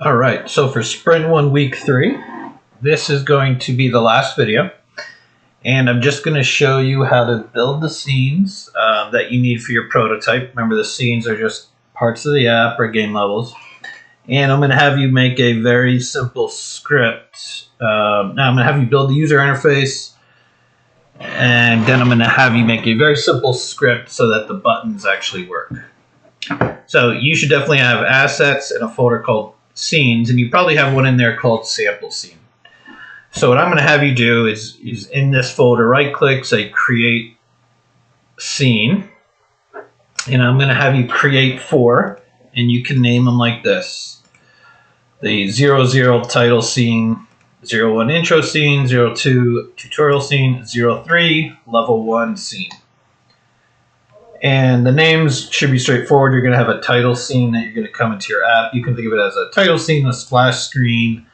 All right, so for Sprint 1 Week 3, this is going to be the last video. And I'm just going to show you how to build the scenes that you need for your prototype. Remember, the scenes are just parts of the app or game levels. And I'm going to have you make a very simple script. Now I'm going to have you build the user interface. And then I'm going to have you make a very simple script so that the buttons actually work. So you should definitely have assets in a folder called scenes, and you probably have one in there called sample scene. So what I'm going to have you do is in this folder, right click, say create scene, and I'm going to have you create 4, and you can name them like this: the 00 title scene, 01 intro scene, 02 tutorial scene, 03 level 1 scene. And the names should be straightforward. You're going to have a title scene that you're going to come into your app. You can think of it as a title scene, a splash screen,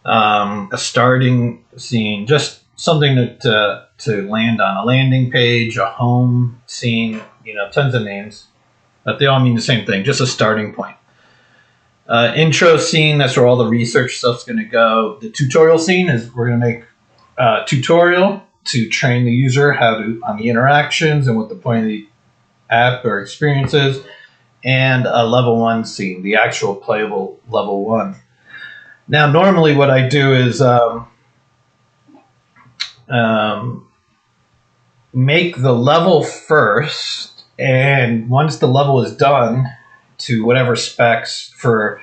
a starting scene, just something to land on. A landing page, a home scene, tons of names. But they all mean the same thing, just a starting point. Intro scene, that's where all the research stuff's going to go. The tutorial scene is we're going to make a tutorial to train the user on the interactions and what the point of the app or experiences, and a level 1 scene, the actual playable level 1. Now, normally what I do is make the level first, and once the level is done to whatever specs for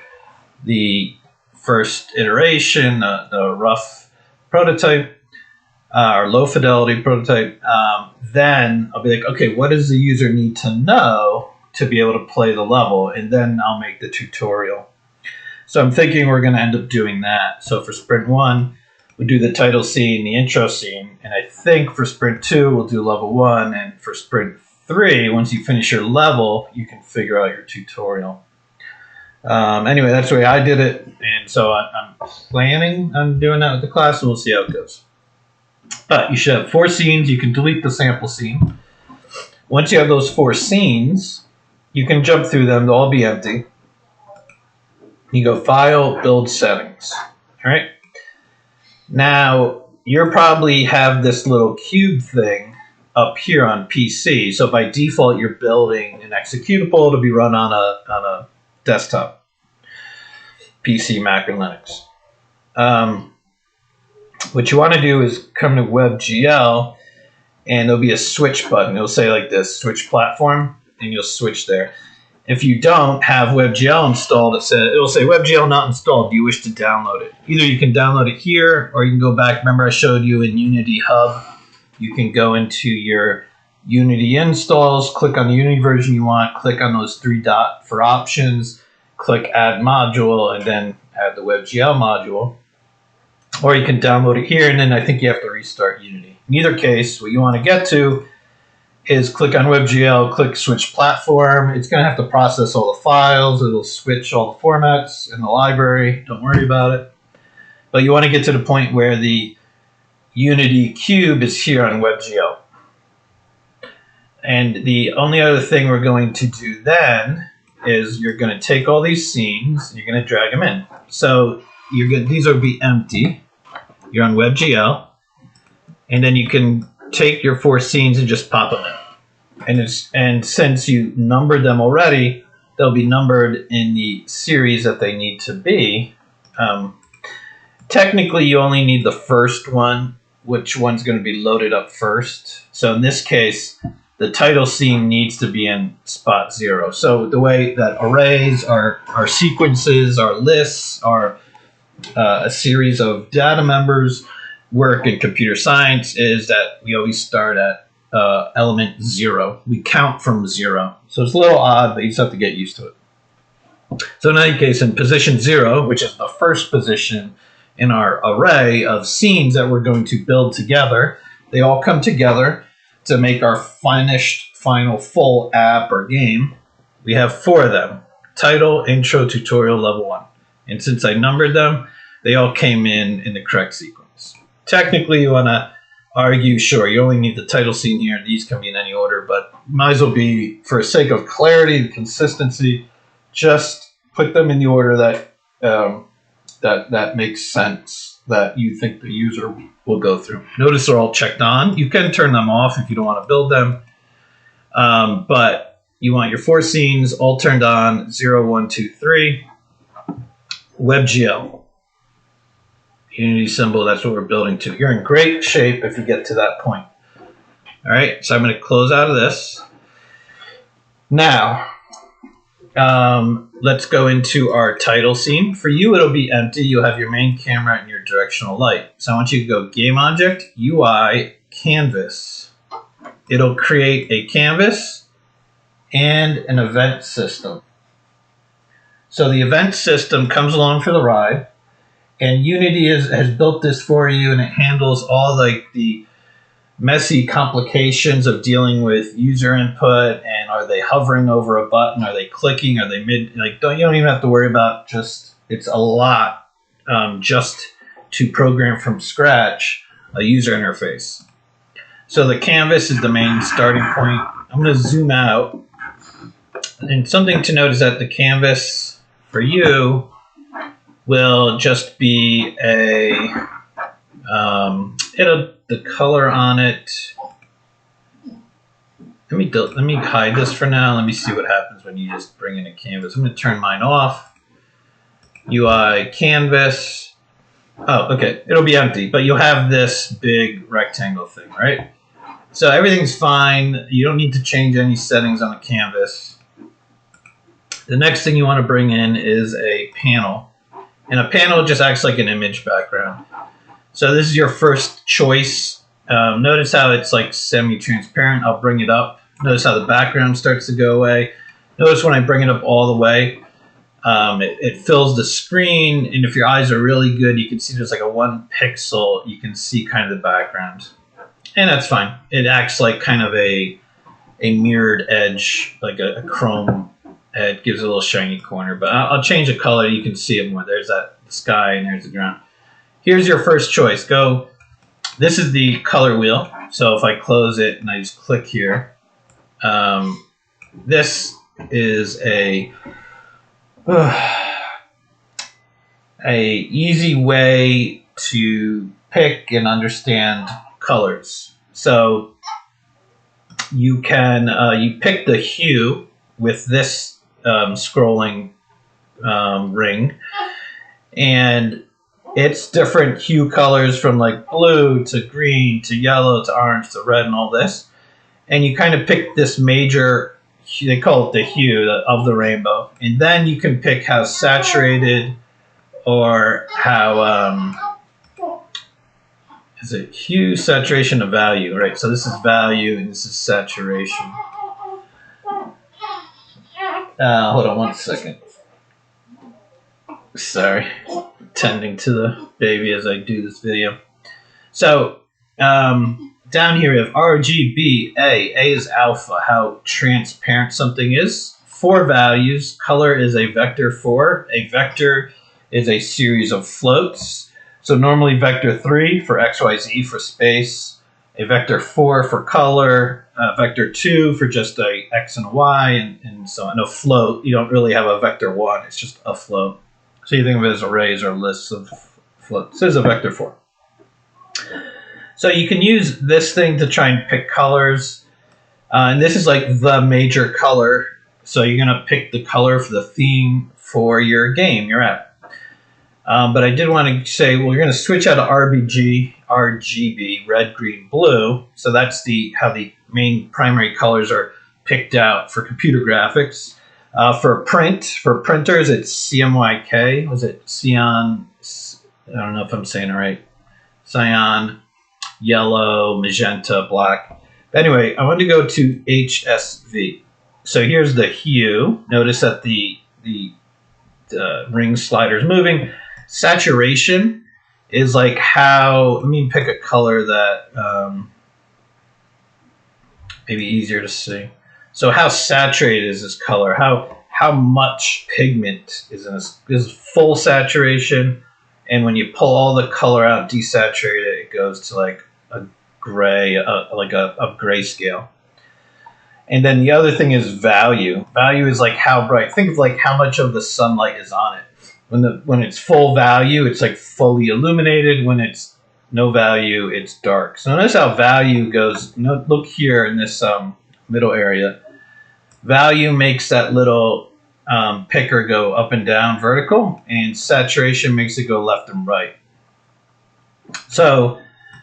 the first iteration, the rough prototype, or low fidelity prototype, then I'll be like, okay, what does the user need to know to be able to play the level? And then I'll make the tutorial. So I'm thinking we're going to end up doing that. So for Sprint 1, we'll do the title scene, the intro scene. And I think for Sprint 2, we'll do level 1. And for Sprint 3, once you finish your level, you can figure out your tutorial. Anyway, that's the way I did it. And so I'm planning on doing that with the class, and we'll see how it goes. But you should have 4 scenes. You can delete the sample scene. Once you have those 4 scenes, you can jump through them. They'll all be empty. You go File, Build Settings. All right. Now, you probably have this little cube thing up here on PC. So by default, you're building an executable to be run on a desktop, PC, Mac, and Linux. What you want to do is come to WebGL, and there'll be a switch button. It'll say like this, switch platform, and you'll switch there. If you don't have WebGL installed, it'll say WebGL not installed. Do you wish to download it? Either you can download it here, or you can go back. Remember I showed you in Unity Hub, you can go into your Unity installs, click on the Unity version you want, click on those 3 dots for options, click add module, and then add the WebGL module. Or you can download it here, and then I think you have to restart Unity. In either case, what you want to get to is click on WebGL, click Switch Platform. It's going to have to process all the files. It'll switch all the formats in the library. Don't worry about it. But you want to get to the point where the Unity cube is here on WebGL. And the only other thing we're going to do then is you're going to take all these scenes, and you're going to drag them in. So these will be empty. You're on WebGL, and then you can take your 4 scenes and just pop them in. And since you numbered them already, they'll be numbered in the series that they need to be. Technically, you only need the first one, which one's going to be loaded up first. So in this case, the title scene needs to be in spot 0. So the way that arrays, our sequences, our lists, our a series of data members work in computer science is that we always start at element 0. We count from 0. So it's a little odd, but you just have to get used to it. So in any case, in position 0, which is the first position in our array of scenes that we're going to build together, they all come together to make our final full app or game. We have 4 of them: title, intro, tutorial, level 1. And since I numbered them, they all came in the correct sequence. Technically, you want to argue, sure, you only need the title scene here. These can be in any order, but might as well be, for the sake of clarity and consistency, just put them in the order that that makes sense that you think the user will go through. Notice they're all checked on. You can turn them off if you don't want to build them, but you want your 4 scenes all turned on. 0, 1, 2, 3. WebGL. Unity symbol, that's what we're building to. You're in great shape if you get to that point. All right, so I'm going to close out of this. Now, let's go into our title scene. For you, it'll be empty. You'll have your main camera and your directional light. So I want you to go Game Object, UI, Canvas. It'll create a canvas and an event system. So the event system comes along for the ride, and Unity has built this for you, and it handles all like the messy complications of dealing with user input, and are they hovering over a button, are they clicking, are they mid, like you don't even have to worry about, just it's a lot just to program from scratch a user interface. So the canvas is the main starting point. I'm going to zoom out, and something to note is that the canvas for you will just be a the color on it. Let me hide this for now. Let me see what happens when you just bring in a canvas. I'm going to turn mine off. UI canvas. Oh, okay. It'll be empty, but you'll have this big rectangle thing, right? So everything's fine. You don't need to change any settings on the canvas. The next thing you want to bring in is a panel. And a panel just acts like an image background. So this is your first choice. Notice how it's like semi-transparent. I'll bring it up. Notice how the background starts to go away. Notice when I bring it up all the way, it fills the screen. And if your eyes are really good, you can see there's like a 1 pixel. You can see kind of the background. And that's fine. It acts like kind of a mirrored edge, like a chrome. It gives it a little shiny corner. But I'll change the color. You can see it more. There's that sky and there's the ground. Here's your first choice. Go. This is the color wheel. So if I close it and I just click here, this is a easy way to pick and understand colors. So you can you pick the hue with this scrolling ring, and it's different hue colors from like blue to green to yellow to orange to red and all this. And you kind of pick this major, they call it the hue of the rainbow. And then you can pick how saturated or how, is it hue, saturation, or value, right? So this is value and this is saturation. Hold on 1 second. Sorry. Tending to the baby as I do this video. So down here we have RGB. A is alpha, how transparent something is. 4 values. Color is a vector 4. A vector is a series of floats. So normally vector 3 for XYZ for space, a vector 4 for color, vector 2 for just a X and a Y, and so on. A float, you don't really have a vector 1, it's just a float. So you think of it as arrays or lists of floats. This is a vector 4. So you can use this thing to try and pick colors. And this is like the major color. So you're going to pick the color for the theme for your game, your app. But I did want to say, well, you're going to switch out of RGB, red, green, blue. So that's how the main primary colors are picked out for computer graphics. For printers, it's CMYK. Was it cyan? I don't know if I'm saying it right. Cyan, yellow, magenta, black. Anyway, I want to go to HSV. So here's the hue. Notice that the ring slider is moving. Saturation is like how, let me pick a color that maybe easier to see. So how saturated is this color? How much pigment is in this? This is full saturation, and when you pull all the color out, desaturate it, it goes to like a gray, like a grayscale. And then the other thing is value. Value is like how bright. Think of like how much of the sunlight is on it. when it's full value, it's like fully illuminated. When it's no value, it's dark. So notice how value goes. Look here in this middle area. Value makes that little picker go up and down vertical, and saturation makes it go left and right. So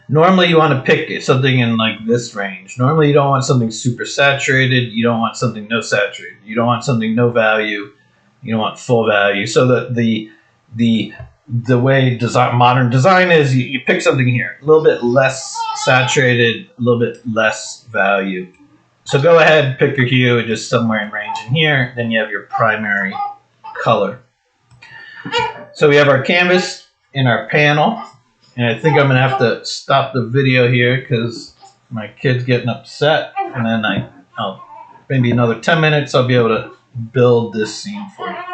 normally you want to pick something in like this range. Normally you don't want something super saturated. You don't want something no saturated. You don't want something no value. You don't want full value. So the way modern design is, you pick something here, a little bit less saturated, a little bit less value. So go ahead, pick your hue, just somewhere in range in here. Then you have your primary color. So we have our canvas in our panel. And I think I'm going to have to stop the video here because my kid's getting upset. And then maybe another 10 minutes, I'll be able to build this scene for you.